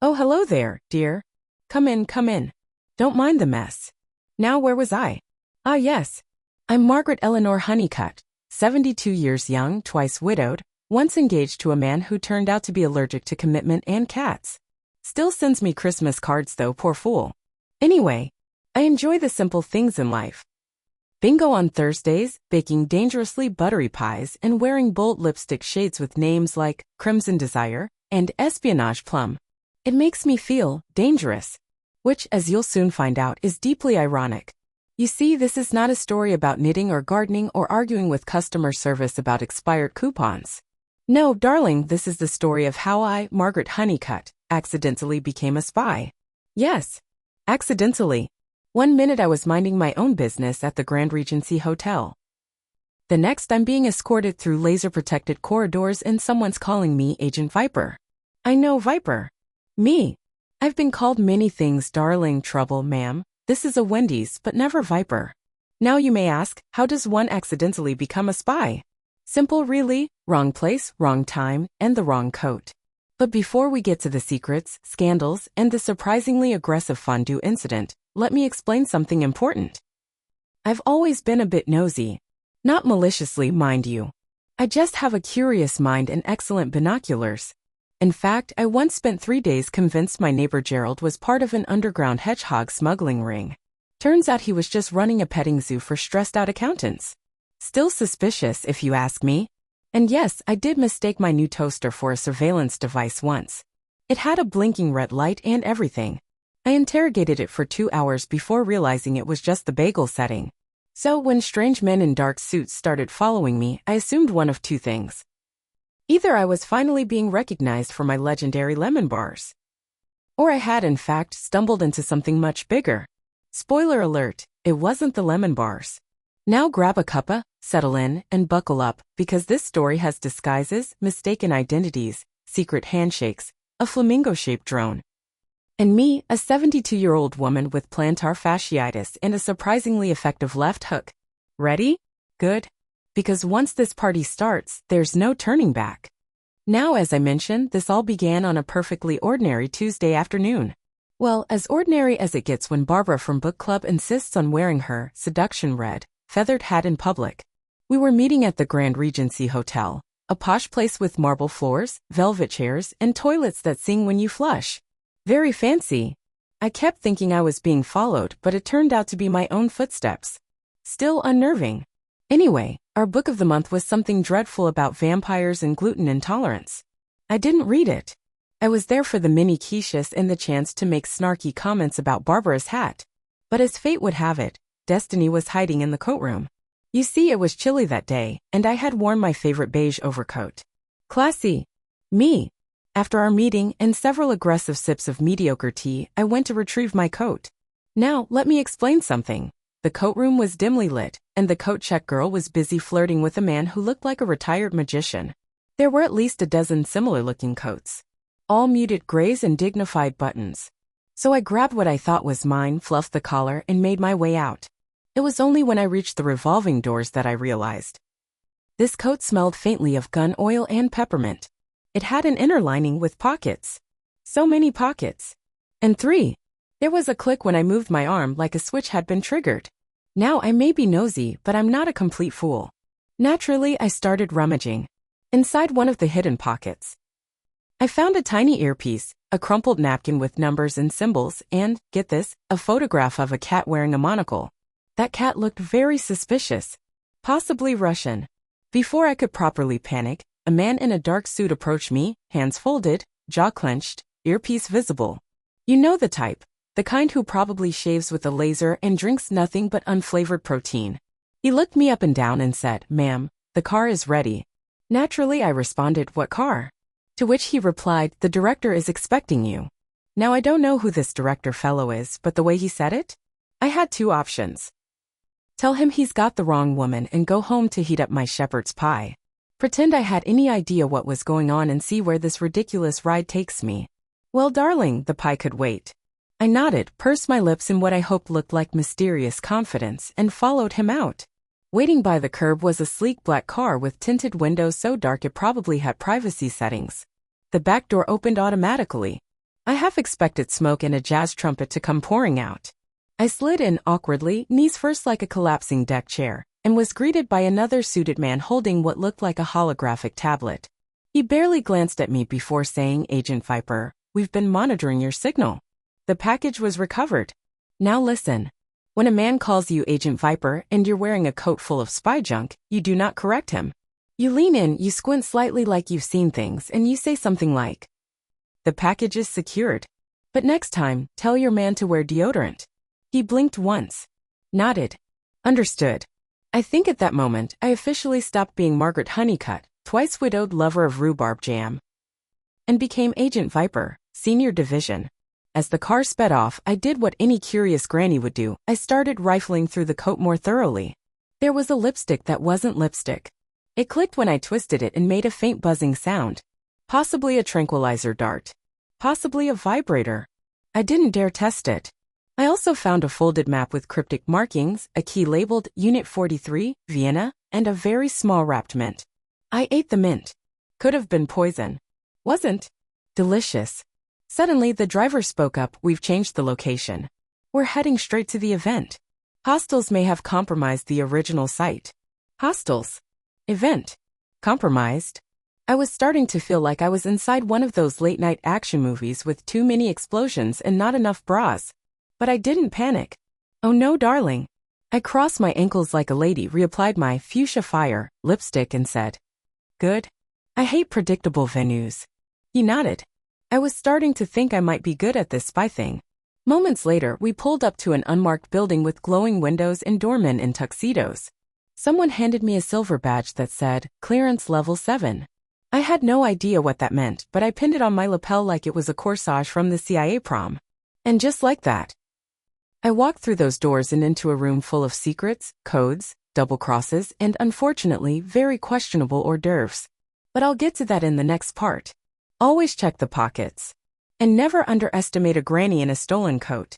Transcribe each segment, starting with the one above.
Oh, hello there, dear. Come in, come in. Don't mind the mess. Now, where was I? Ah, yes. I'm Margaret Eleanor Honeycutt, 72 years young, twice widowed, once engaged to a man who turned out to be allergic to commitment and cats. Still sends me Christmas cards though, poor fool. Anyway, I enjoy the simple things in life. Bingo on Thursdays, baking dangerously buttery pies and wearing bold lipstick shades with names like Crimson Desire and Espionage Plum. It makes me feel dangerous, which, as you'll soon find out, is deeply ironic. You see, this is not a story about knitting or gardening or arguing with customer service about expired coupons. No, darling, this is the story of how I, Margaret Honeycutt, accidentally became a spy. Yes, accidentally. One minute I was minding my own business at the Grand Regency Hotel. The next I'm being escorted through laser-protected corridors and someone's calling me Agent Viper. I know, Viper. Me. I've been called many things, darling, trouble, ma'am. This is a Wendy's, but never Viper. Now you may ask, how does one accidentally become a spy? Simple, really. Wrong place, wrong time, and the wrong coat. But before we get to the secrets, scandals, and the surprisingly aggressive fondue incident, let me explain something important. I've always been a bit nosy. Not maliciously, mind you. I just have a curious mind and excellent binoculars. In fact, I once spent 3 days convinced my neighbor Gerald was part of an underground hedgehog smuggling ring. Turns out he was just running a petting zoo for stressed-out accountants. Still suspicious, if you ask me. And yes, I did mistake my new toaster for a surveillance device once. It had a blinking red light and everything. I interrogated it for 2 hours before realizing it was just the bagel setting. So when strange men in dark suits started following me, I assumed one of two things. Either I was finally being recognized for my legendary lemon bars, or I had in fact stumbled into something much bigger. Spoiler alert, it wasn't the lemon bars. Now grab a cuppa, settle in, and buckle up, because this story has disguises, mistaken identities, secret handshakes, a flamingo-shaped drone, and me, a 72-year-old woman with plantar fasciitis and a surprisingly effective left hook. Ready? Good. Because once this party starts, there's no turning back. Now, as I mentioned, this all began on a perfectly ordinary Tuesday afternoon. Well, as ordinary as it gets when Barbara from book club insists on wearing her seduction red, feathered hat in public. We were meeting at the Grand Regency Hotel, a posh place with marble floors, velvet chairs, and toilets that sing when you flush. Very fancy. I kept thinking I was being followed, but it turned out to be my own footsteps. Still unnerving. Anyway, our book of the month was something dreadful about vampires and gluten intolerance. I didn't read it. I was there for the mini quiches and the chance to make snarky comments about Barbara's hat. But as fate would have it, Destiny was hiding in the coat room. You see, it was chilly that day, and I had worn my favorite beige overcoat. Classy. Me. After our meeting and several aggressive sips of mediocre tea, I went to retrieve my coat. Now, let me explain something. The coat room was dimly lit, and the coat check girl was busy flirting with a man who looked like a retired magician. There were at least a dozen similar-looking coats, all muted grays and dignified buttons. So I grabbed what I thought was mine, fluffed the collar, and made my way out. It was only when I reached the revolving doors that I realized. This coat smelled faintly of gun oil and peppermint. It had an inner lining with pockets. So many pockets. And 3. There was a click when I moved my arm like a switch had been triggered. Now I may be nosy, but I'm not a complete fool. Naturally, I started rummaging. Inside one of the hidden pockets, I found a tiny earpiece, a crumpled napkin with numbers and symbols, and, get this, a photograph of a cat wearing a monocle. That cat looked very suspicious. Possibly Russian. Before I could properly panic, a man in a dark suit approached me, hands folded, jaw clenched, earpiece visible. You know the type. The kind who probably shaves with a laser and drinks nothing but unflavored protein. He looked me up and down and said, "Ma'am, the car is ready." Naturally, I responded, "What car?" To which he replied, "The director is expecting you." Now I don't know who this director fellow is, but the way he said it, I had 2 options. Tell him he's got the wrong woman and go home to heat up my shepherd's pie. Pretend I had any idea what was going on and see where this ridiculous ride takes me. Well, darling, the pie could wait. I nodded, pursed my lips in what I hoped looked like mysterious confidence, and followed him out. Waiting by the curb was a sleek black car with tinted windows so dark it probably had privacy settings. The back door opened automatically. I half expected smoke and a jazz trumpet to come pouring out. I slid in awkwardly, knees first like a collapsing deck chair, and was greeted by another suited man holding what looked like a holographic tablet. He barely glanced at me before saying, "Agent Viper, we've been monitoring your signal. The package was recovered. Now listen. When a man calls you Agent Viper and you're wearing a coat full of spy junk, you do not correct him. You lean in, you squint slightly like you've seen things, and you say something like, 'The package is secured. But next time, tell your man to wear deodorant.'" He blinked once. Nodded. Understood. I think at that moment, I officially stopped being Margaret Honeycutt, twice widowed lover of rhubarb jam, and became Agent Viper, Senior Division. As the car sped off, I did what any curious granny would do. I started rifling through the coat more thoroughly. There was a lipstick that wasn't lipstick. It clicked when I twisted it and made a faint buzzing sound. Possibly a tranquilizer dart. Possibly a vibrator. I didn't dare test it. I also found a folded map with cryptic markings, a key labeled Unit 43, Vienna, and a very small wrapped mint. I ate the mint. Could have been poison. Wasn't. Delicious. Suddenly, the driver spoke up. "We've changed the location. We're heading straight to the event. Hostiles may have compromised the original site." Hostiles. Event. Compromised. I was starting to feel like I was inside one of those late-night action movies with too many explosions and not enough bras. But I didn't panic. "Oh no, darling." I crossed my ankles like a lady, reapplied my fuchsia fire lipstick and said, "Good. I hate predictable venues." He nodded. I was starting to think I might be good at this spy thing. Moments later, we pulled up to an unmarked building with glowing windows and doormen in tuxedos. Someone handed me a silver badge that said, "Clearance Level 7. I had no idea what that meant, but I pinned it on my lapel like it was a corsage from the CIA prom. And just like that, I walked through those doors and into a room full of secrets, codes, double crosses, and unfortunately, very questionable hors d'oeuvres. But I'll get to that in the next part. Always check the pockets. And never underestimate a granny in a stolen coat.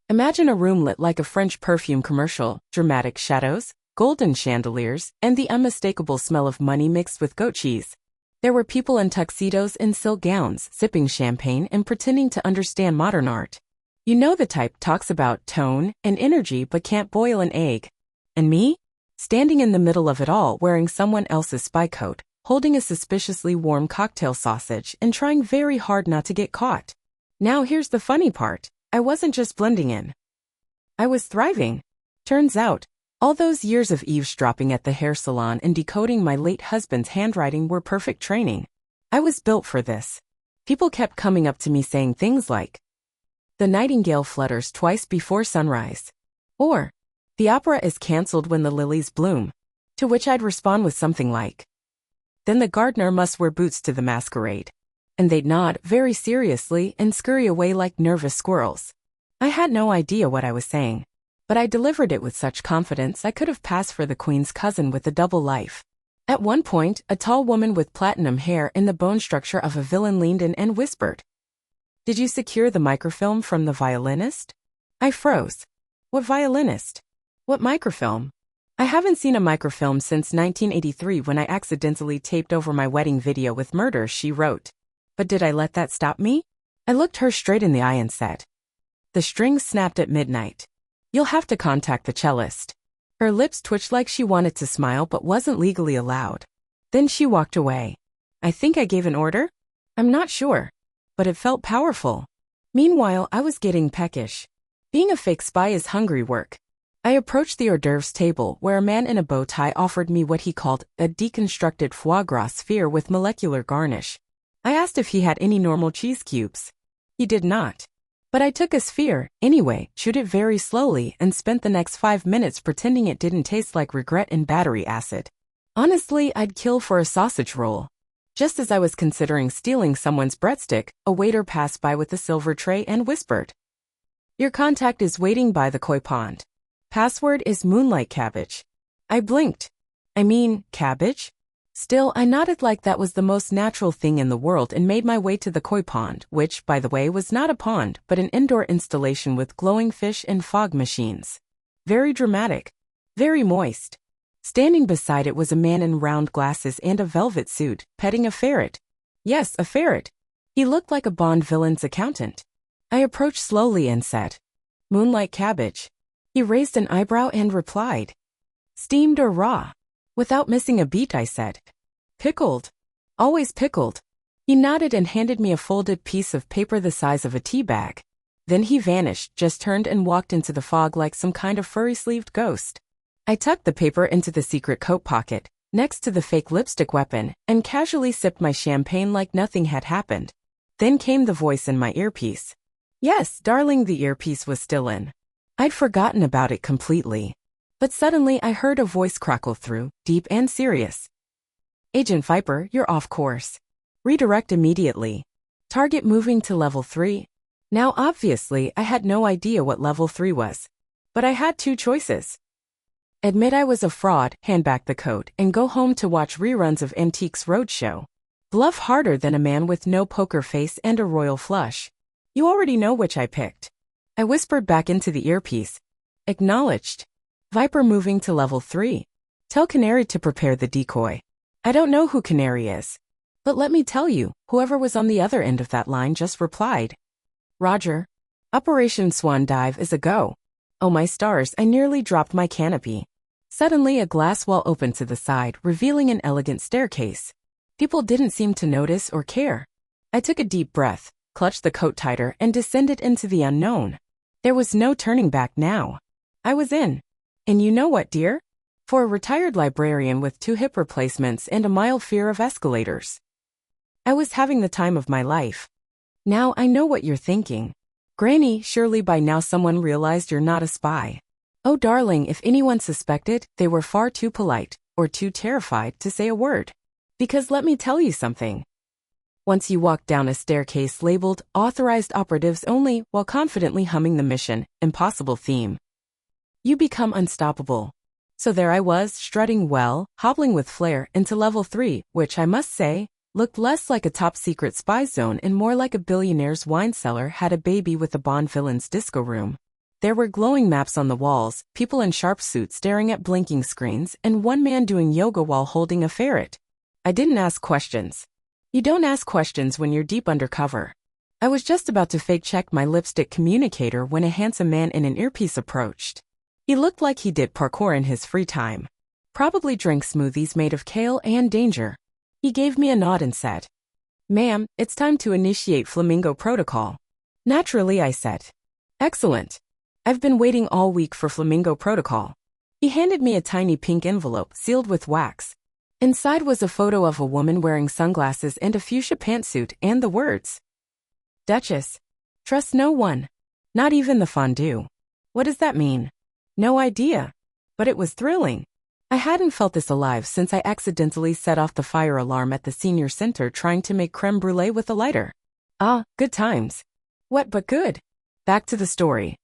Imagine a room lit like a French perfume commercial, dramatic shadows, golden chandeliers, and the unmistakable smell of money mixed with goat cheese. There were people in tuxedos and silk gowns, sipping champagne and pretending to understand modern art. You know the type, talks about tone and energy but can't boil an egg. And me? Standing in the middle of it all, wearing someone else's spy coat, holding a suspiciously warm cocktail sausage and trying very hard not to get caught. Now here's the funny part. I wasn't just blending in. I was thriving. Turns out, all those years of eavesdropping at the hair salon and decoding my late husband's handwriting were perfect training. I was built for this. People kept coming up to me saying things like, "The nightingale flutters twice before sunrise," or, "The opera is cancelled when the lilies bloom," to which I'd respond with something like, "Then the gardener must wear boots to the masquerade." And they'd nod very seriously and scurry away like nervous squirrels. I had no idea what I was saying, but I delivered it with such confidence I could have passed for the Queen's cousin with a double life. At one point, a tall woman with platinum hair in the bone structure of a villain leaned in and whispered, "Did you secure the microfilm from the violinist?" I froze. What violinist? What microfilm? I haven't seen a microfilm since 1983 when I accidentally taped over my wedding video with murder, she wrote. But did I let that stop me? I looked her straight in the eye and said, "The strings snapped at midnight. You'll have to contact the cellist." Her lips twitched like she wanted to smile but wasn't legally allowed. Then she walked away. I think I gave an order? I'm not sure. But it felt powerful. Meanwhile, I was getting peckish. Being a fake spy is hungry work. I approached the hors d'oeuvres table where a man in a bow tie offered me what he called a deconstructed foie gras sphere with molecular garnish. I asked if he had any normal cheese cubes. He did not. But I took a sphere, anyway, chewed it very slowly, and spent the next 5 minutes pretending it didn't taste like regret and battery acid. Honestly, I'd kill for a sausage roll. Just as I was considering stealing someone's breadstick, a waiter passed by with a silver tray and whispered, "Your contact is waiting by the koi pond. Password is moonlight cabbage." I blinked. I mean, cabbage? Still, I nodded like that was the most natural thing in the world and made my way to the koi pond, which, by the way, was not a pond, but an indoor installation with glowing fish and fog machines. Very dramatic. Very moist. Standing beside it was a man in round glasses and a velvet suit, petting a ferret. Yes, a ferret. He looked like a Bond villain's accountant. I approached slowly and said, "Moonlight cabbage." He raised an eyebrow and replied, "Steamed or raw?" Without missing a beat, I said, "Pickled. Always pickled." He nodded and handed me a folded piece of paper the size of a tea bag. Then he vanished, just turned and walked into the fog like some kind of furry-sleeved ghost. I tucked the paper into the secret coat pocket, next to the fake lipstick weapon, and casually sipped my champagne like nothing had happened. Then came the voice in my earpiece. Yes, darling, the earpiece was still in. I'd forgotten about it completely. But suddenly I heard a voice crackle through, deep and serious. "Agent Viper, you're off course. Redirect immediately. Target moving to level 3. Now obviously I had no idea what level 3 was. But I had two choices. Admit I was a fraud, hand back the coat, and go home to watch reruns of Antiques Roadshow. Bluff harder than a man with no poker face and a royal flush. You already know which I picked. I whispered back into the earpiece. Acknowledged. Viper moving to level 3. Tell Canary to prepare the decoy. I don't know who Canary is. But let me tell you, whoever was on the other end of that line just replied. Roger. Operation Swan Dive is a go. Oh my stars, I nearly dropped my canopy. Suddenly a glass wall opened to the side, revealing an elegant staircase. People didn't seem to notice or care. I took a deep breath, clutched the coat tighter, and descended into the unknown. There was no turning back now. I was in. And you know what, dear? For a retired librarian with 2 hip replacements and a mild fear of escalators, I was having the time of my life. Now I know what you're thinking. Granny, surely by now someone realized you're not a spy. Oh darling, if anyone suspected, they were far too polite, or too terrified to say a word. Because let me tell you something. Once you walk down a staircase labeled Authorized Operatives Only while confidently humming the Mission Impossible theme, you become unstoppable. So there I was, strutting well, hobbling with flair into level 3, which I must say, looked less like a top-secret spy zone and more like a billionaire's wine cellar had a baby with a Bond villain's disco room. There were glowing maps on the walls, people in sharp suits staring at blinking screens, and one man doing yoga while holding a ferret. I didn't ask questions. You don't ask questions when you're deep undercover. I was just about to fake-check my lipstick communicator when a handsome man in an earpiece approached. He looked like he did parkour in his free time. Probably drank smoothies made of kale and danger. He gave me a nod and said, "Ma'am, it's time to initiate Flamingo Protocol." Naturally, I said, "Excellent. I've been waiting all week for Flamingo Protocol." He handed me a tiny pink envelope sealed with wax. Inside was a photo of a woman wearing sunglasses and a fuchsia pantsuit and the words, "Duchess. Trust no one. Not even the fondue." What does that mean? No idea. But it was thrilling. I hadn't felt this alive since I accidentally set off the fire alarm at the senior center trying to make creme brulee with a lighter. Ah, good times. Wet but good. Back to the story.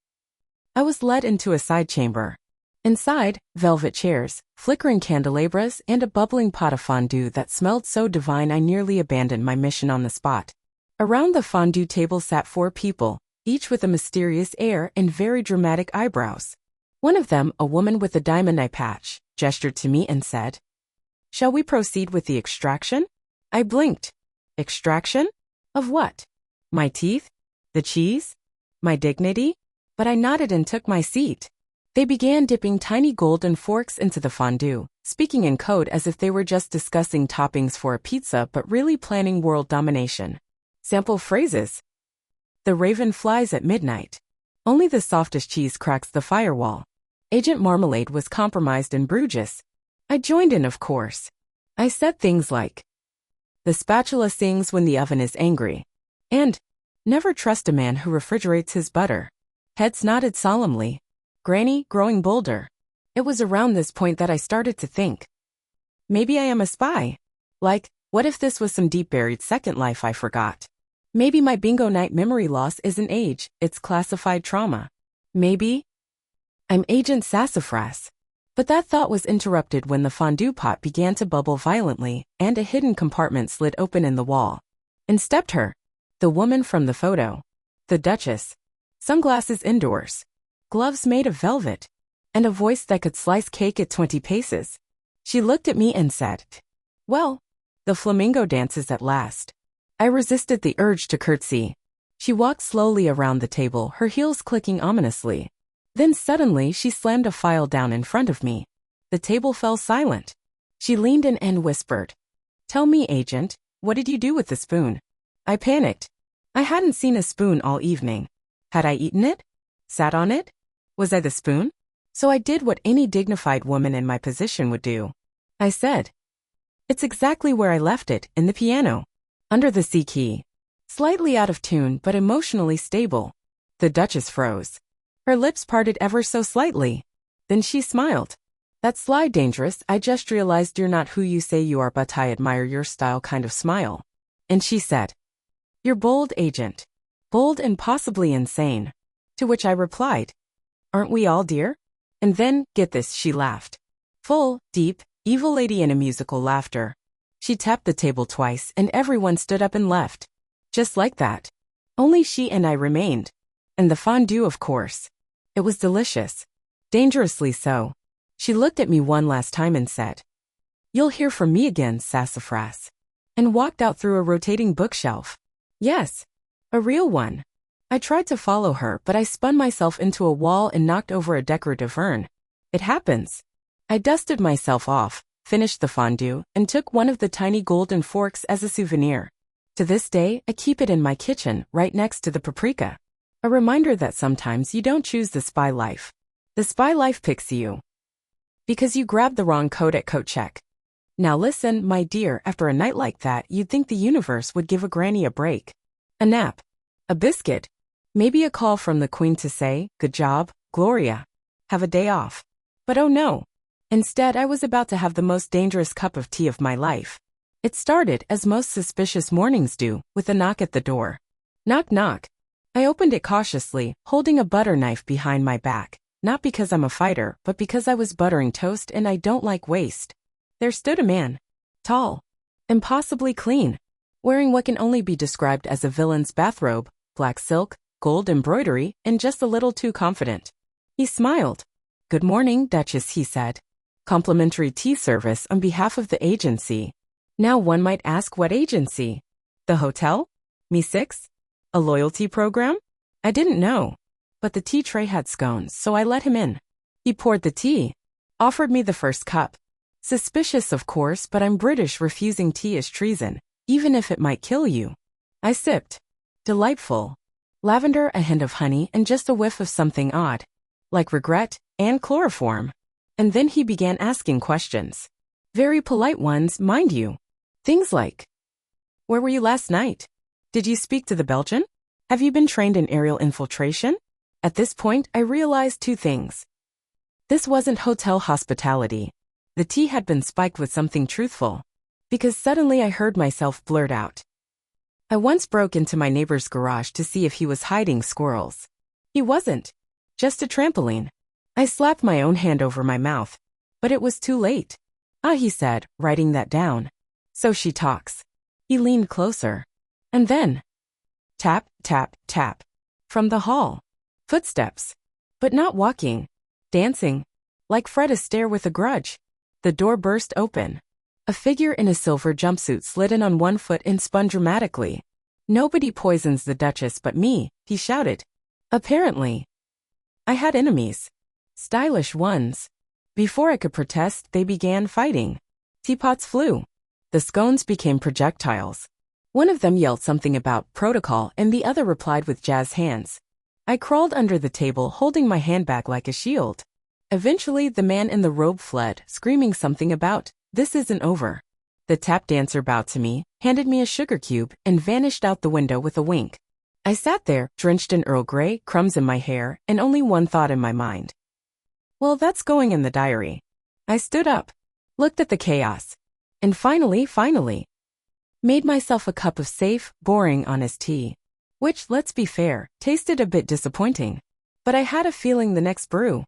I was led into a side chamber. Inside, velvet chairs, flickering candelabras, and a bubbling pot of fondue that smelled so divine I nearly abandoned my mission on the spot. Around the fondue table sat 4 people, each with a mysterious air and very dramatic eyebrows. One of them, a woman with a diamond eye patch, gestured to me and said, "Shall we proceed with the extraction?" I blinked. Extraction? Of what? My teeth? The cheese? My dignity? But I nodded and took my seat. They began dipping tiny golden forks into the fondue, speaking in code as if they were just discussing toppings for a pizza but really planning world domination. Sample phrases. The raven flies at midnight. Only the softest cheese cracks the firewall. Agent Marmalade was compromised in Bruges. I joined in, of course. I said things like, "The spatula sings when the oven is angry," and "Never trust a man who refrigerates his butter." Heads nodded solemnly. Granny growing bolder. It was around this point that I started to think. Maybe I am a spy. Like, what if this was some deep-buried second life I forgot? Maybe my bingo night memory loss isn't age, it's classified trauma. Maybe I'm Agent Sassafras. But that thought was interrupted when the fondue pot began to bubble violently, and a hidden compartment slid open in the wall. In stepped her, the woman from the photo. The Duchess. Sunglasses indoors. Gloves made of velvet. And a voice that could slice cake at 20 paces. She looked at me and said, "Well, the flamingo dances at last." I resisted the urge to curtsy. She walked slowly around the table, her heels clicking ominously. Then suddenly she slammed a file down in front of me. The table fell silent. She leaned in and whispered, "Tell me, agent, what did you do with the spoon?" I panicked. I hadn't seen a spoon all evening. Had I eaten it? Sat on it? Was I the spoon? So I did what any dignified woman in my position would do. I said, "It's exactly where I left it, in the piano. Under the C key. Slightly out of tune but emotionally stable." The Duchess froze. Her lips parted ever so slightly. Then she smiled. That sly, dangerous, "I just realized you're not who you say you are but I admire your style" kind of smile. And she said, "You're bold, agent. Bold and possibly insane." To which I replied, "Aren't we all, dear?" And then, get this, she laughed. Full, deep, evil lady in a musical laughter. She tapped the table twice and everyone stood up and left. Just like that. Only she and I remained. And the fondue, of course. It was delicious. Dangerously so. She looked at me one last time and said, "You'll hear from me again, sassafras." And walked out through a rotating bookshelf. Yes, a real one. I tried to follow her, but I spun myself into a wall and knocked over a decorative urn. It happens. I dusted myself off, finished the fondue, and took one of the tiny golden forks as a souvenir. To this day, I keep it in my kitchen, right next to the paprika. A reminder that sometimes you don't choose the spy life. The spy life picks you. Because you grabbed the wrong coat at coat check. Now listen, my dear, after a night like that, you'd think the universe would give a granny a break. A nap. A biscuit. Maybe a call from the Queen to say, "Good job, Gloria. Have a day off." But oh no. Instead, I was about to have the most dangerous cup of tea of my life. It started, as most suspicious mornings do, with a knock at the door. Knock knock. I opened it cautiously, holding a butter knife behind my back, not because I'm a fighter, but because I was buttering toast and I don't like waste. There stood a man. Tall. Impossibly clean. Wearing what can only be described as a villain's bathrobe, black silk, gold embroidery, and just a little too confident. He smiled. "Good morning, Duchess," he said. "Complimentary tea service on behalf of the agency." Now one might ask, what agency? The hotel? Me 6? A loyalty program? I didn't know. But the tea tray had scones, so I let him in. He poured the tea. Offered me the first cup. Suspicious, of course, but I'm British. Refusing tea is treason, even if it might kill you. I sipped. Delightful. Lavender, a hint of honey, and just a whiff of something odd. Like regret and chloroform. And then he began asking questions. Very polite ones, mind you. Things like, "Where were you last night? Did you speak to the Belgian? Have you been trained in aerial infiltration?" At this point, I realized two things. This wasn't hotel hospitality. The tea had been spiked with something truthful. Because suddenly I heard myself blurt out. I once broke into my neighbor's garage to see if he was hiding squirrels. He wasn't. Just a trampoline. I slapped my own hand over my mouth. But it was too late. "Ah," he said, writing that down. "So she talks." He leaned closer. And then, tap, tap, tap. From the hall. Footsteps. But not walking. Dancing. Like Fred Astaire with a grudge. The door burst open. A figure in a silver jumpsuit slid in on one foot and spun dramatically. "Nobody poisons the Duchess but me," he shouted. Apparently. I had enemies. Stylish ones. Before I could protest, they began fighting. Teapots flew. The scones became projectiles. One of them yelled something about protocol and the other replied with jazz hands. I crawled under the table, holding my handbag like a shield. Eventually, the man in the robe fled, screaming something about, "This isn't over." The tap dancer bowed to me, handed me a sugar cube, and vanished out the window with a wink. I sat there, drenched in Earl Grey, crumbs in my hair, and only one thought in my mind. Well, that's going in the diary. I stood up, looked at the chaos, and finally, made myself a cup of safe, boring, honest tea. Which, let's be fair, tasted a bit disappointing. But I had a feeling the next brew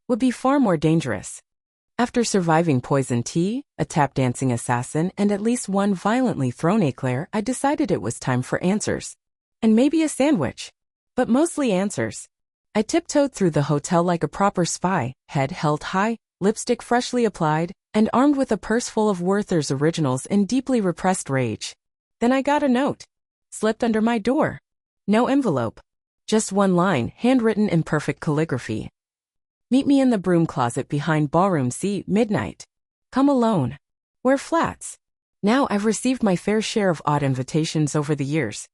would be far more dangerous. After surviving poison tea, a tap-dancing assassin, and at least one violently thrown eclair, I decided it was time for answers. And maybe a sandwich. But mostly answers. I tiptoed through the hotel like a proper spy, head held high, lipstick freshly applied, and armed with a purse full of Werther's originals in deeply repressed rage. Then I got a note. Slipped under my door. No envelope. Just one line, handwritten in perfect calligraphy. Meet me in the broom closet behind Ballroom C, midnight. Come alone. Wear flats. Now I've received my fair share of odd invitations over the years.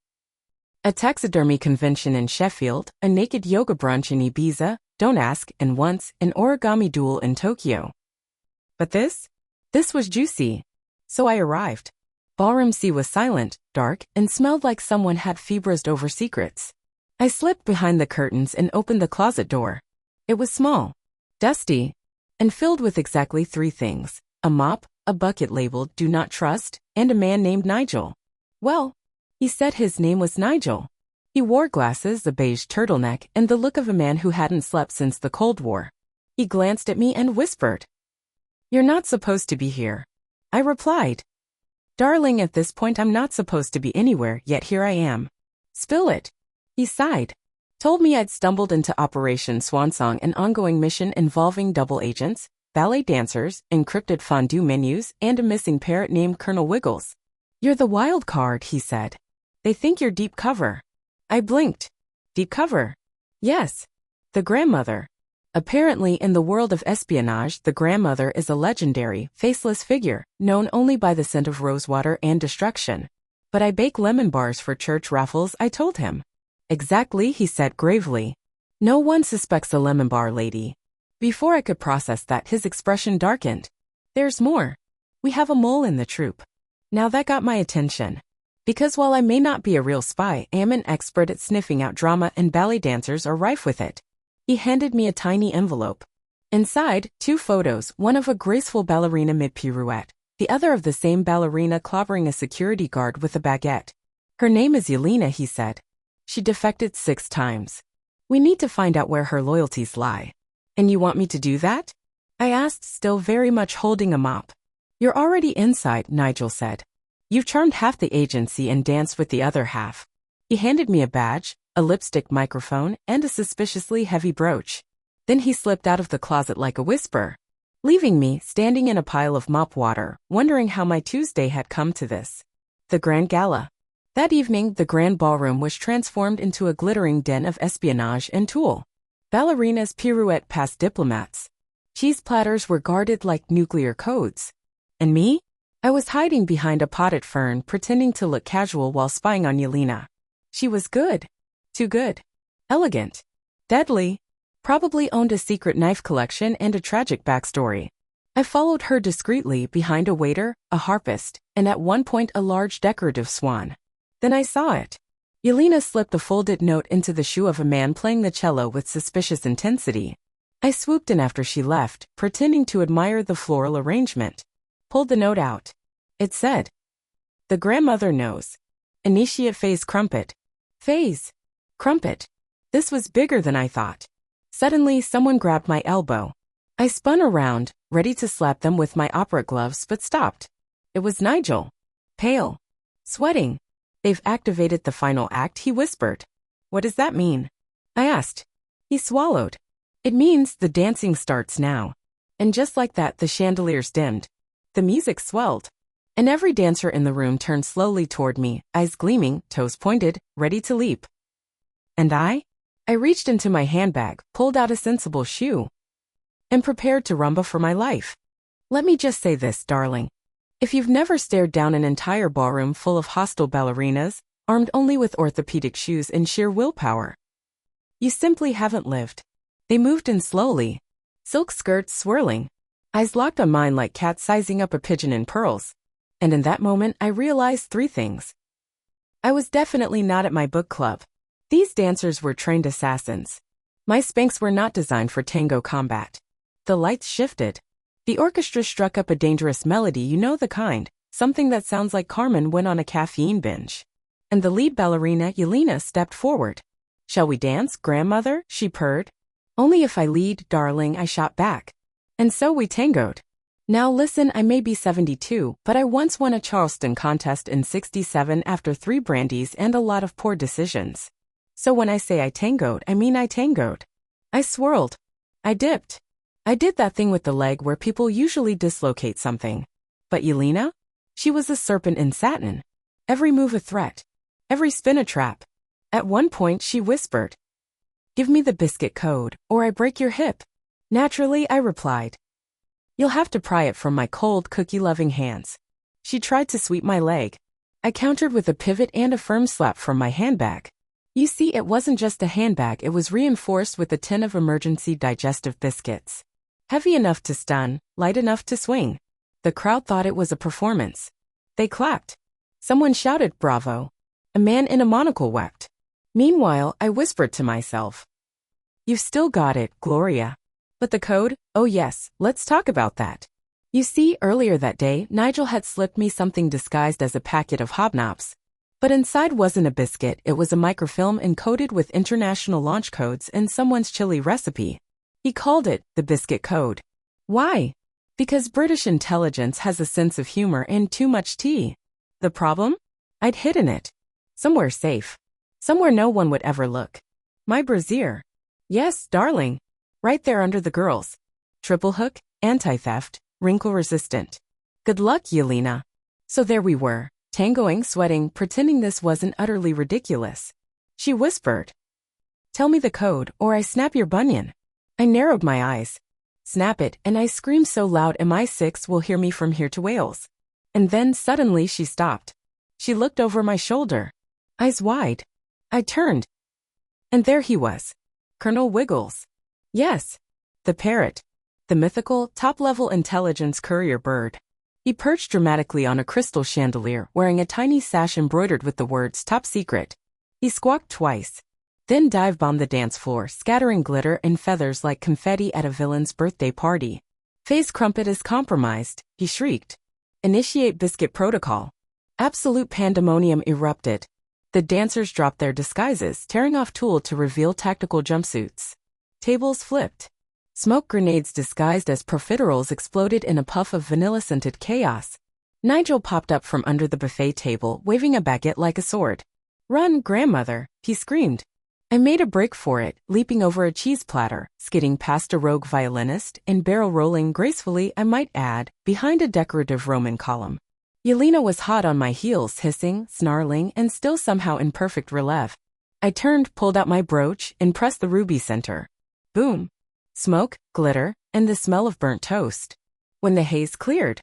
A taxidermy convention in Sheffield, a naked yoga brunch in Ibiza, don't ask, and once, an origami duel in Tokyo. But this was juicy. So I arrived. Ballroom C was silent, dark, and smelled like someone had febrezed over secrets. I slipped behind the curtains and opened the closet door. It was small, dusty, and filled with exactly 3 things: a mop, a bucket labeled "Do Not Trust," and a man named Nigel. Well, he said his name was Nigel. He wore glasses, a beige turtleneck, and the look of a man who hadn't slept since the Cold War. He glanced at me and whispered, "You're not supposed to be here." I replied, "Darling, at this point I'm not supposed to be anywhere, yet here I am." "Spill it." He sighed. Told me I'd stumbled into Operation Swansong, an ongoing mission involving double agents, ballet dancers, encrypted fondue menus, and a missing parrot named Colonel Wiggles. "You're the wild card," he said. "They think you're deep cover." I blinked. Deep cover? Yes. The grandmother. Apparently, in the world of espionage, the grandmother is a legendary, faceless figure, known only by the scent of rosewater and destruction. "But I bake lemon bars for church raffles," I told him. "Exactly," he said gravely. "No one suspects a lemon bar lady." Before I could process that, his expression darkened. "There's more. We have a mole in the troupe." Now that got my attention. Because while I may not be a real spy, I am an expert at sniffing out drama, and ballet dancers are rife with it. He handed me a tiny envelope. Inside, 2 photos, one of a graceful ballerina mid-pirouette, the other of the same ballerina clobbering a security guard with a baguette. "Her name is Yelena," he said. "She defected 6 times. We need to find out where her loyalties lie." "And you want me to do that?" I asked, still very much holding a mop. "You're already inside," Nigel said. "You've charmed half the agency and danced with the other half." He handed me a badge, a lipstick microphone, and a suspiciously heavy brooch. Then he slipped out of the closet like a whisper, leaving me standing in a pile of mop water, wondering how my Tuesday had come to this. The Grand Gala. That evening, the Grand Ballroom was transformed into a glittering den of espionage and tool. Ballerinas pirouette past diplomats. Cheese platters were guarded like nuclear codes. And me? I was hiding behind a potted fern, pretending to look casual while spying on Yelena. She was good. Too good. Elegant. Deadly. Probably owned a secret knife collection and a tragic backstory. I followed her discreetly behind a waiter, a harpist, and at one point a large decorative swan. Then I saw it. Yelena slipped a folded note into the shoe of a man playing the cello with suspicious intensity. I swooped in after she left, pretending to admire the floral arrangement. Pulled the note out. It said, "The grandmother knows. Initiate phase crumpet." Phase. Crumpet. This was bigger than I thought. Suddenly, someone grabbed my elbow. I spun around, ready to slap them with my opera gloves, but stopped. It was Nigel. Pale. Sweating. "They've activated the final act," he whispered. "What does that mean?" I asked. He swallowed. "It means the dancing starts now." And just like that, the chandeliers dimmed. The music swelled. And every dancer in the room turned slowly toward me, eyes gleaming, toes pointed, ready to leap. And I reached into my handbag, pulled out a sensible shoe, and prepared to rumba for my life. Let me just say this, darling. If you've never stared down an entire ballroom full of hostile ballerinas, armed only with orthopedic shoes and sheer willpower, you simply haven't lived. They moved in slowly, silk skirts swirling, eyes locked on mine like cats sizing up a pigeon in pearls. And in that moment, I realized 3 things. I was definitely not at my book club. These dancers were trained assassins. My Spanx were not designed for tango combat. The lights shifted. The orchestra struck up a dangerous melody, you know the kind, something that sounds like Carmen went on a caffeine binge. And the lead ballerina, Yelena, stepped forward. "Shall we dance, grandmother?" she purred. "Only if I lead, darling," I shot back. And so we tangoed. Now listen, I may be 72, but I once won a Charleston contest in 67 after 3 brandies and a lot of poor decisions. So when I say I tangoed, I mean I tangoed. I swirled. I dipped. I did that thing with the leg where people usually dislocate something. But Yelena? She was a serpent in satin. Every move a threat. Every spin a trap. At one point she whispered, "Give me the biscuit code, or I break your hip." Naturally, I replied, "You'll have to pry it from my cold, cookie-loving hands." She tried to sweep my leg. I countered with a pivot and a firm slap from my handbag. You see, it wasn't just a handbag, it was reinforced with a tin of emergency digestive biscuits. Heavy enough to stun, light enough to swing. The crowd thought it was a performance. They clapped. Someone shouted, "Bravo." A man in a monocle wept. Meanwhile, I whispered to myself, "You've still got it, Gloria." But the code? Oh yes, let's talk about that. You see, earlier that day, Nigel had slipped me something disguised as a packet of hobnobs. But inside wasn't a biscuit, it was a microfilm encoded with international launch codes and someone's chili recipe. He called it the biscuit code. Why? Because British intelligence has a sense of humor and too much tea. The problem? I'd hidden it. Somewhere safe. Somewhere no one would ever look. My brassiere. Yes, darling. Right there under the girls. Triple hook, anti-theft, wrinkle-resistant. Good luck, Yelena. So there we were, tangoing, sweating, pretending this wasn't utterly ridiculous. She whispered, "Tell me the code, or I snap your bunion." I narrowed my eyes. Snap it, and I screamed so loud MI6 will hear me from here to Wales. And then suddenly she stopped. She looked over my shoulder. Eyes wide. I turned. And there he was. Colonel Wiggles. Yes. The parrot. The mythical, top-level intelligence courier bird. He perched dramatically on a crystal chandelier, wearing a tiny sash embroidered with the words "Top Secret." He squawked twice, then dive-bombed the dance floor, scattering glitter and feathers like confetti at a villain's birthday party. "Phase crumpet is compromised," he shrieked. "Initiate biscuit protocol." Absolute pandemonium erupted. The dancers dropped their disguises, tearing off tulle to reveal tactical jumpsuits. Tables flipped. Smoke grenades disguised as profiteroles exploded in a puff of vanilla-scented chaos. Nigel popped up from under the buffet table, waving a baguette like a sword. "Run, grandmother," he screamed. I made a break for it, leaping over a cheese platter, skidding past a rogue violinist, and barrel-rolling gracefully, I might add, behind a decorative Roman column. Yelena was hot on my heels, hissing, snarling, and still somehow in perfect relief. I turned, pulled out my brooch, and pressed the ruby center. Boom. Smoke, glitter, and the smell of burnt toast. When the haze cleared,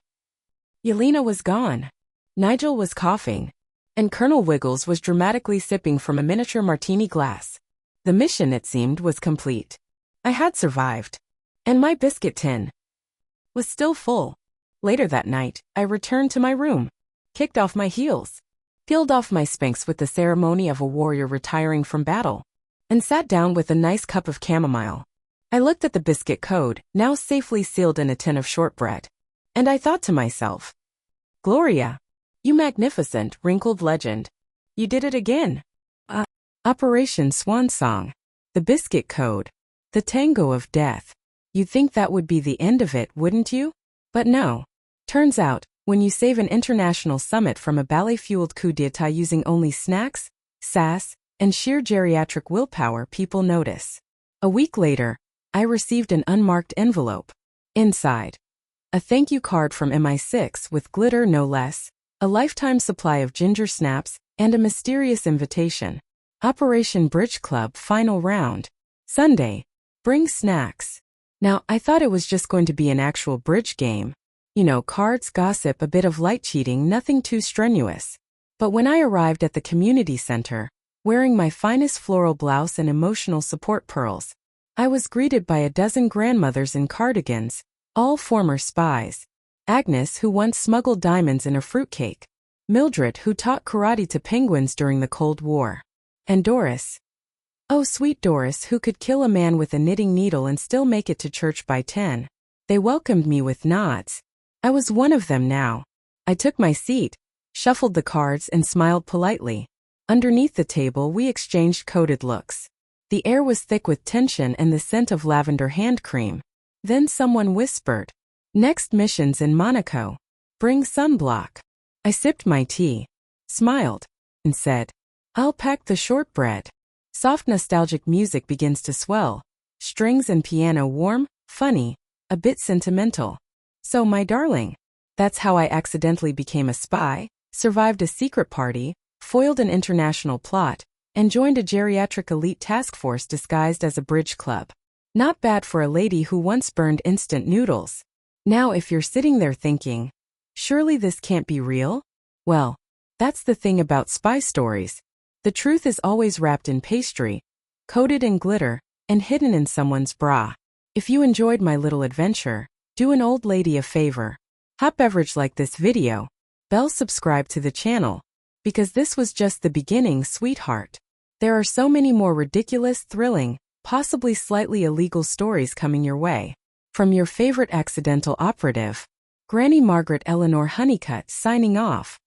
Yelena was gone. Nigel was coughing, and Colonel Wiggles was dramatically sipping from a miniature martini glass. The mission, it seemed, was complete. I had survived. And my biscuit tin was still full. Later that night, I returned to my room, kicked off my heels, peeled off my Spanx with the ceremony of a warrior retiring from battle, and sat down with a nice cup of chamomile. I looked at the biscuit code, now safely sealed in a tin of shortbread. And I thought to myself, Gloria, you magnificent, wrinkled legend. You did it again. Operation Swan Song. The biscuit code. The tango of death. You'd think that would be the end of it, wouldn't you? But no. Turns out, when you save an international summit from a ballet-fueled coup d'etat using only snacks, sass, and sheer geriatric willpower, people notice. A week later, I received an unmarked envelope. Inside, a thank you card from MI6 with glitter no less, a lifetime supply of ginger snaps, and a mysterious invitation. Operation Bridge Club Final Round. Sunday. Bring snacks. Now, I thought it was just going to be an actual bridge game. You know, cards, gossip, a bit of light cheating, nothing too strenuous. But when I arrived at the community center, wearing my finest floral blouse and emotional support pearls, I was greeted by a dozen grandmothers in cardigans, all former spies. Agnes, who once smuggled diamonds in a fruitcake. Mildred, who taught karate to penguins during the Cold War. And Doris. Oh, sweet Doris, who could kill a man with a knitting needle and still make it to church by 10. They welcomed me with nods. I was one of them now. I took my seat, shuffled the cards, and smiled politely. Underneath the table, we exchanged coded looks. The air was thick with tension and the scent of lavender hand cream. Then someone whispered, "Next mission's in Monaco. Bring sunblock." I sipped my tea, smiled, and said, "I'll pack the shortbread." Soft nostalgic music begins to swell. Strings and piano warm, funny, a bit sentimental. So, my darling, that's how I accidentally became a spy, survived a secret party, foiled an international plot, and joined a geriatric elite task force disguised as a bridge club. Not bad for a lady who once burned instant noodles. Now if you're sitting there thinking, surely this can't be real? Well, that's the thing about spy stories. The truth is always wrapped in pastry, coated in glitter, and hidden in someone's bra. If you enjoyed my little adventure, do an old lady a favor. Hot beverage like this video. Bell subscribe to the channel. Because this was just the beginning, sweetheart. There are so many more ridiculous, thrilling, possibly slightly illegal stories coming your way. From your favorite accidental operative, Granny Margaret Eleanor Honeycutt signing off.